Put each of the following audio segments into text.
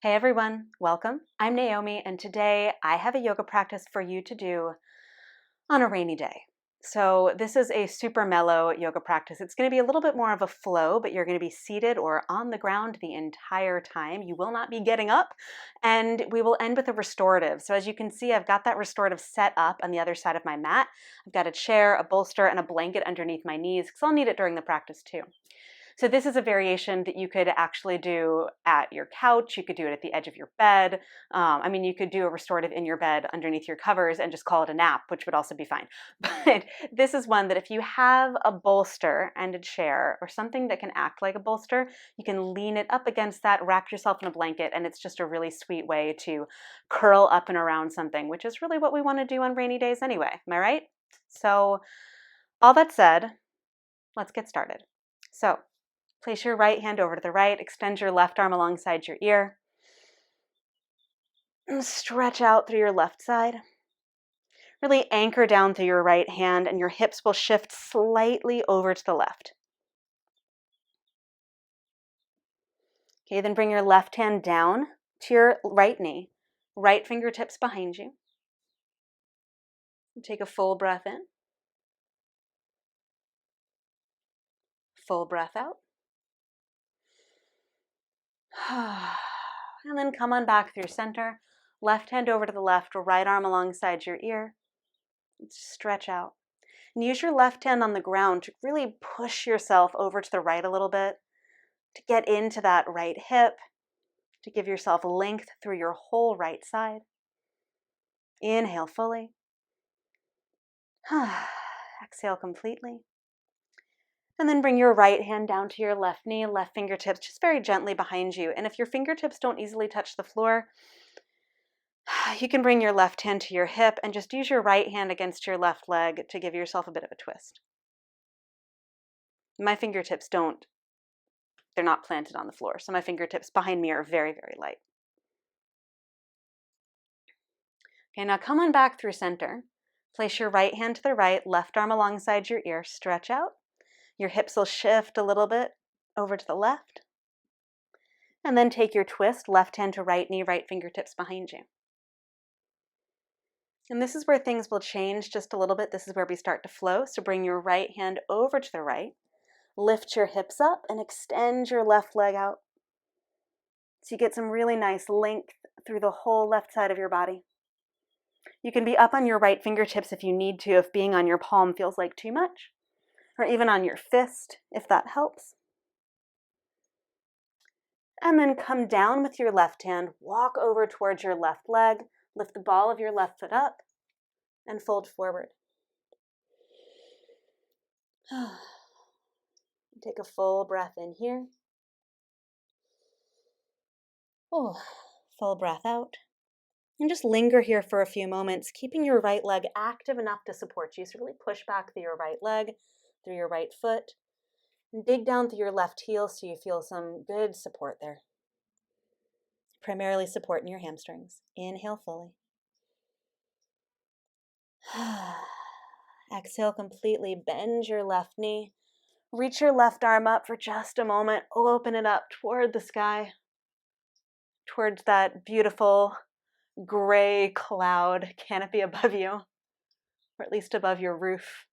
Hey everyone, welcome. I'm Naomi, and today I have a yoga practice for you to do on a rainy day. So, this is a super mellow yoga practice. It's going to be a little bit more of a flow, but you're going to be seated or on the ground the entire time. You will not be getting up, and we will end with a restorative. So, as you can see, I've got that restorative set up on the other side of my mat. I've got a chair, a bolster, and a blanket underneath my knees because I'll need it during the practice too. So this is a variation that you could actually do at your couch. You could do it at the edge of your bed. You could do a restorative in your bed underneath your covers and just call it a nap, which would also be fine. But this is one that if you have a bolster and a chair or something that can act like a bolster, you can lean it up against that, wrap yourself in a blanket, and it's just a really sweet way to curl up and around something, which is really what we want to do on rainy days anyway. Am I right? So all that said, let's get started. So place your right hand over to the right, extend your left arm alongside your ear, and stretch out through your left side. Really anchor down through your right hand, and your hips will shift slightly over to the left. Okay, then bring your left hand down to your right knee, right fingertips behind you. Take a full breath in, full breath out. And then come on back through center. Left hand over to the left, right arm alongside your ear. Stretch out. And use your left hand on the ground to really push yourself over to the right a little bit, to get into that right hip, to give yourself length through your whole right side. Inhale fully. Exhale completely. And then bring your right hand down to your left knee, left fingertips just very gently behind you. And if your fingertips don't easily touch the floor, you can bring your left hand to your hip and just use your right hand against your left leg to give yourself a bit of a twist. My fingertips they're not planted on the floor, so my fingertips behind me are very, very light. Okay, now come on back through center. Place your right hand to the right, left arm alongside your ear, stretch out. Your hips will shift a little bit over to the left. And then take your twist, left hand to right knee, right fingertips behind you. And this is where things will change just a little bit. This is where we start to flow. So bring your right hand over to the right, lift your hips up and extend your left leg out. So you get some really nice length through the whole left side of your body. You can be up on your right fingertips if you need to, if being on your palm feels like too much, or even on your fist, if that helps. And then come down with your left hand, walk over towards your left leg, lift the ball of your left foot up, and fold forward. Take a full breath in here. Full breath out. And just linger here for a few moments, keeping your right leg active enough to support you. So really push back through your right leg, through your right foot, and dig down through your left heel so you feel some good support there. Primarily support in your hamstrings. Inhale fully. Exhale completely. Bend your left knee. Reach your left arm up for just a moment. Open it up toward the sky, towards that beautiful gray cloud canopy above you, or at least above your roof.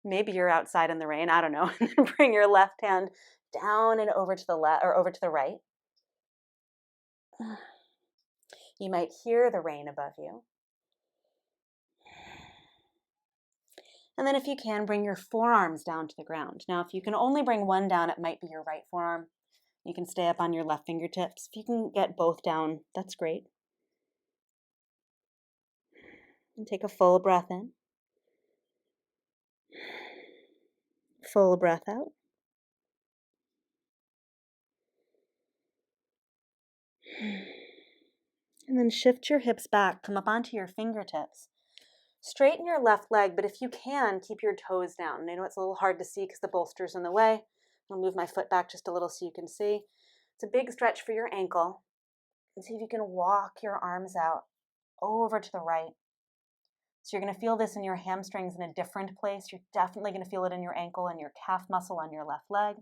Maybe you're outside in the rain, I don't know. And then bring your left hand down and over to the left or over to the right. You might hear the rain above you. And then if you can, bring your forearms down to the ground. Now, if you can only bring one down, it might be your right forearm. You can stay up on your left fingertips. If you can get both down, that's great. And take a full breath in. Full breath out. And then shift your hips back. Come up onto your fingertips. Straighten your left leg, but if you can, keep your toes down. And I know it's a little hard to see because the bolster's in the way. I'll move my foot back just a little so you can see. It's a big stretch for your ankle. And see if you can walk your arms out over to the right. So you're going to feel this in your hamstrings in a different place. You're definitely going to feel it in your ankle and your calf muscle on your left leg.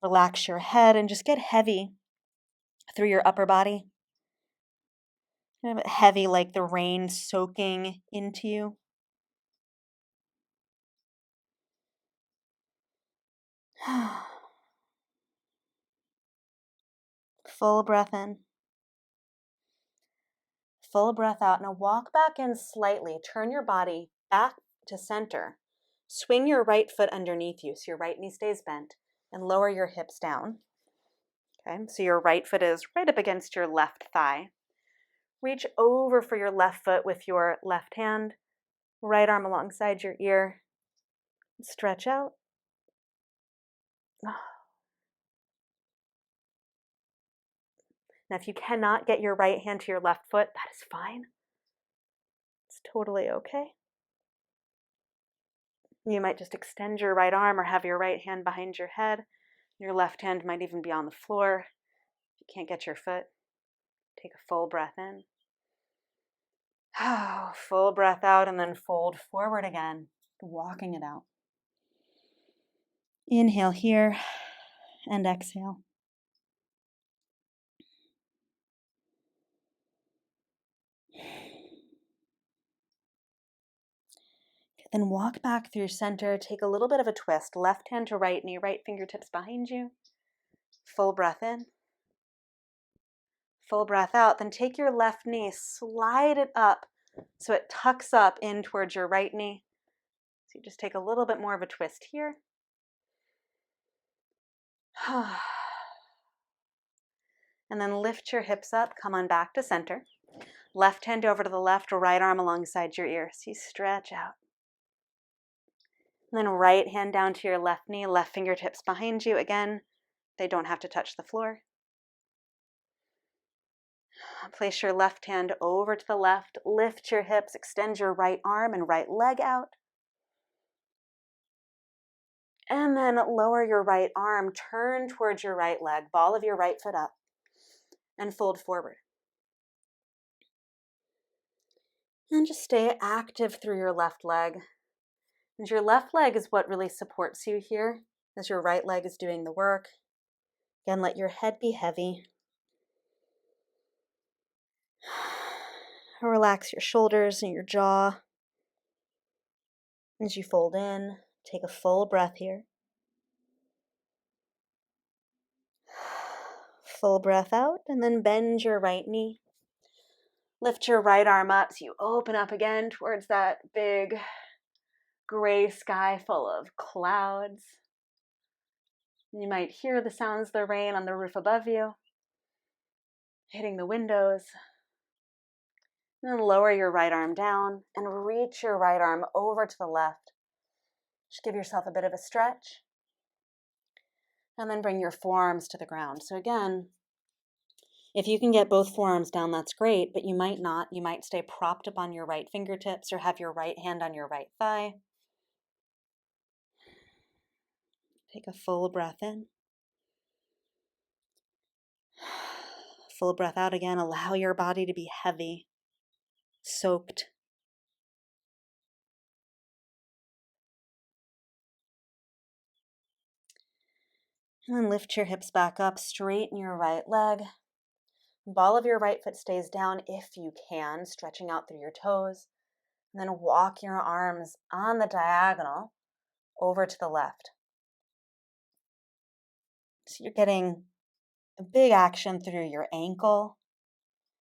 Relax your head and just get heavy through your upper body. Kind of heavy, like the rain soaking into you. Full breath in. Full breath out. Now walk back in slightly. Turn your body back to center. Swing your right foot underneath you so your right knee stays bent, and lower your hips down. Okay, so your right foot is right up against your left thigh. Reach over for your left foot with your left hand, right arm alongside your ear. Stretch out. Now, if you cannot get your right hand to your left foot, that is fine. It's totally okay. You might just extend your right arm or have your right hand behind your head. Your left hand might even be on the floor. If you can't get your foot, take a full breath in. Full breath out, and then fold forward again, walking it out. Inhale here and exhale. Then walk back through center. Take a little bit of a twist. Left hand to right knee, right fingertips behind you. Full breath in. Full breath out. Then take your left knee, slide it up so it tucks up in towards your right knee. So you just take a little bit more of a twist here. And then lift your hips up. Come on back to center. Left hand over to the left, right arm alongside your ear. So you stretch out. And then right hand down to your left knee, left fingertips behind you. Again, they don't have to touch the floor. Place your left hand over to the left. Lift your hips, extend your right arm and right leg out. And then lower your right arm, turn towards your right leg, ball of your right foot up, and fold forward. And just stay active through your left leg. And your left leg is what really supports you here, as your right leg is doing the work. Again, let your head be heavy. Relax your shoulders and your jaw. As you fold in, take a full breath here. Full breath out, and then bend your right knee. Lift your right arm up so you open up again towards that big gray sky full of clouds. You might hear the sounds of the rain on the roof above you, hitting the windows. And then lower your right arm down and reach your right arm over to the left. Just give yourself a bit of a stretch. And then bring your forearms to the ground. So again, if you can get both forearms down, that's great, but you might not. You might stay propped up on your right fingertips or have your right hand on your right thigh. Take a full breath in. Full breath out again. Allow your body to be heavy, soaked. And then lift your hips back up, straighten your right leg. Ball of your right foot stays down if you can, stretching out through your toes. And then walk your arms on the diagonal over to the left. So you're getting a big action through your ankle,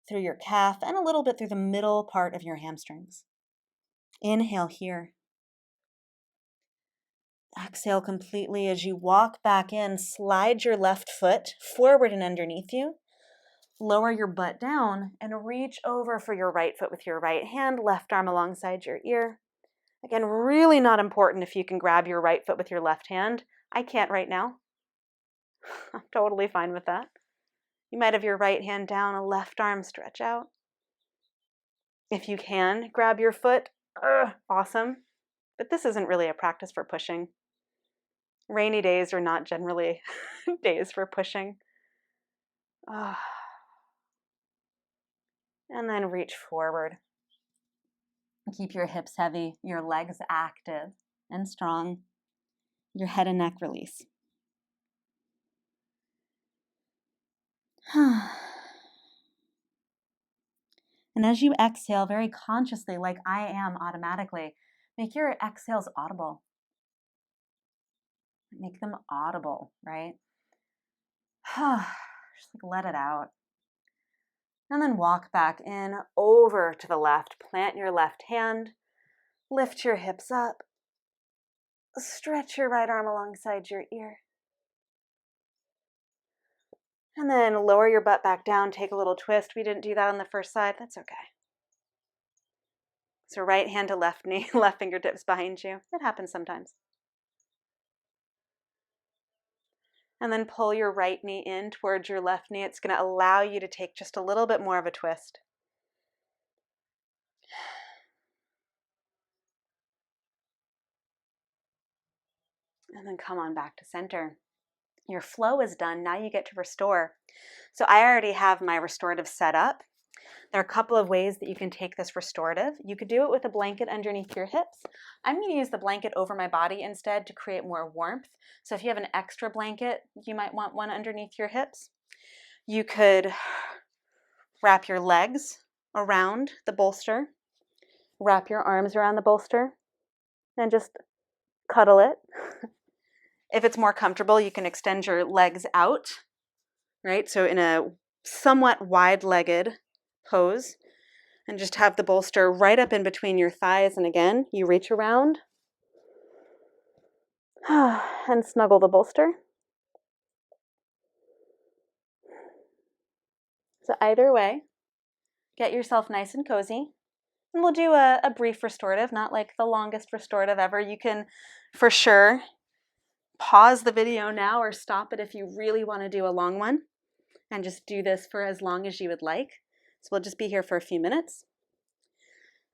through your calf, and a little bit through the middle part of your hamstrings. Inhale here. Exhale completely as you walk back in. Slide your left foot forward and underneath you. Lower your butt down and reach over for your right foot with your right hand, left arm alongside your ear. Again, really not important if you can grab your right foot with your left hand. I can't right now. I'm totally fine with that. You might have your right hand down, a left arm stretch out. If you can, grab your foot. Awesome. But this isn't really a practice for pushing. Rainy days are not generally days for pushing. And then reach forward. Keep your hips heavy, your legs active and strong. Your head and neck release. And as you exhale very consciously, like I am automatically, make your exhales audible. Make them audible, right? Just like let it out. And then walk back in over to the left. Plant your left hand. Lift your hips up. Stretch your right arm alongside your ear. And then lower your butt back down. Take a little twist. We didn't do that on the first side. That's okay. So right hand to left knee, left fingertips behind you. It happens sometimes. And then pull your right knee in towards your left knee. It's going to allow you to take just a little bit more of a twist. And then come on back to center. Your flow is done. Now you get to restore. So I already have my restorative set up. There are a couple of ways that you can take this restorative. You could do it with a blanket underneath your hips. I'm going to use the blanket over my body instead to create more warmth. So if you have an extra blanket, you might want one underneath your hips. You could wrap your legs around the bolster, wrap your arms around the bolster, and just cuddle it. If it's more comfortable, you can extend your legs out, right? So in a somewhat wide-legged pose, and just have the bolster right up in between your thighs. And again, you reach around and snuggle the bolster. So either way, get yourself nice and cozy. And we'll do a brief restorative, not like the longest restorative ever. You can, for sure, pause the video now or stop it if you really want to do a long one. And just do this for as long as you would like. So we'll just be here for a few minutes.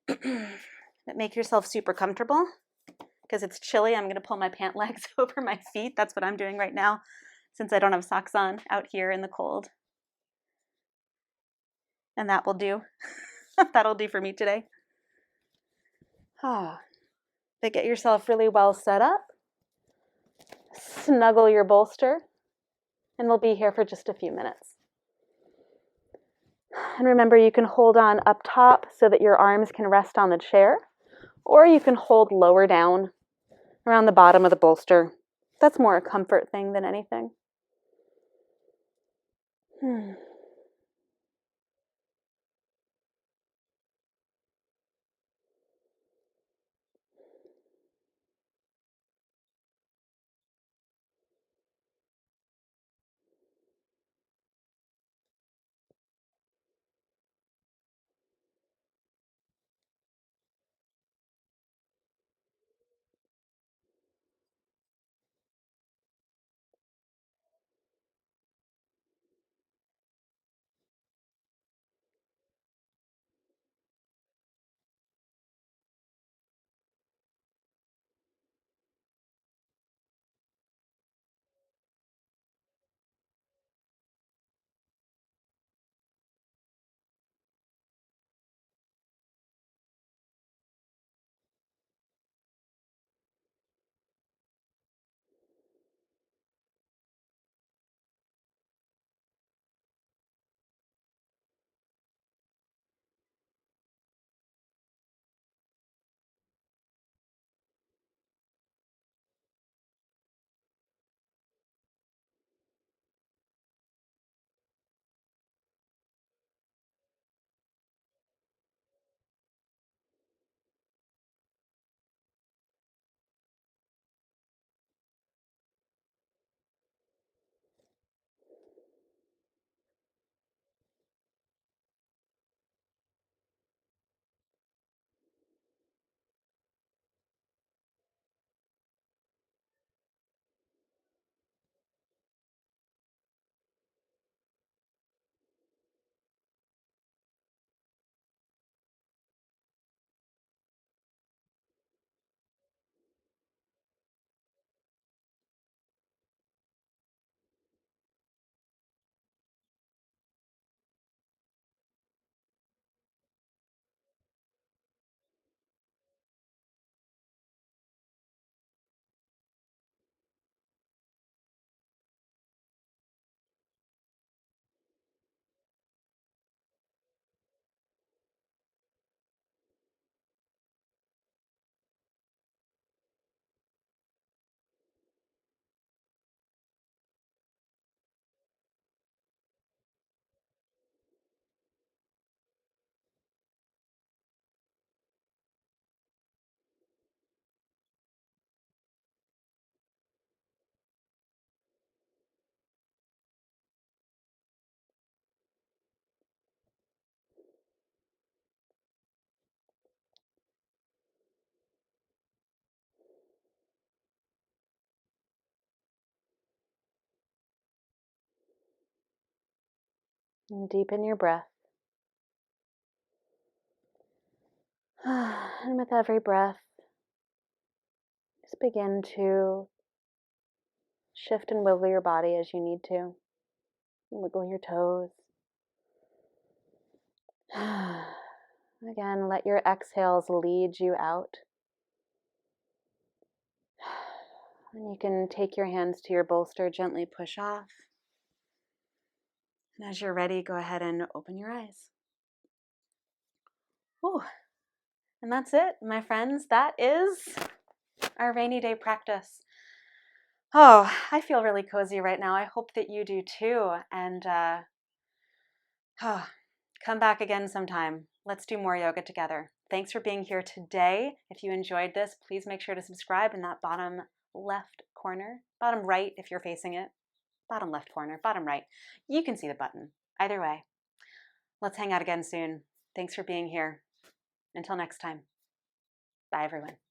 But make yourself super comfortable. Because it's chilly, I'm going to pull my pant legs over my feet. That's what I'm doing right now since I don't have socks on out here in the cold. And that will do. That'll do for me today. But get yourself really well set up. Snuggle your bolster. And we'll be here for just a few minutes. And remember, you can hold on up top so that your arms can rest on the chair. Or you can hold lower down around the bottom of the bolster. That's more a comfort thing than anything. And deepen your breath. And with every breath, just begin to shift and wiggle your body as you need to. Wiggle your toes. Again, let your exhales lead you out. And you can take your hands to your bolster, gently push off. And as you're ready, go ahead and open your eyes. Ooh. And that's it, my friends. That is our rainy day practice. Oh, I feel really cozy right now. I hope that you do too. And come back again sometime. Let's do more yoga together. Thanks for being here today. If you enjoyed this, please make sure to subscribe in that bottom left corner. Bottom right if you're facing it. Bottom left corner, bottom right. You can see the button. Either way. Let's hang out again soon. Thanks for being here. Until next time. Bye, everyone.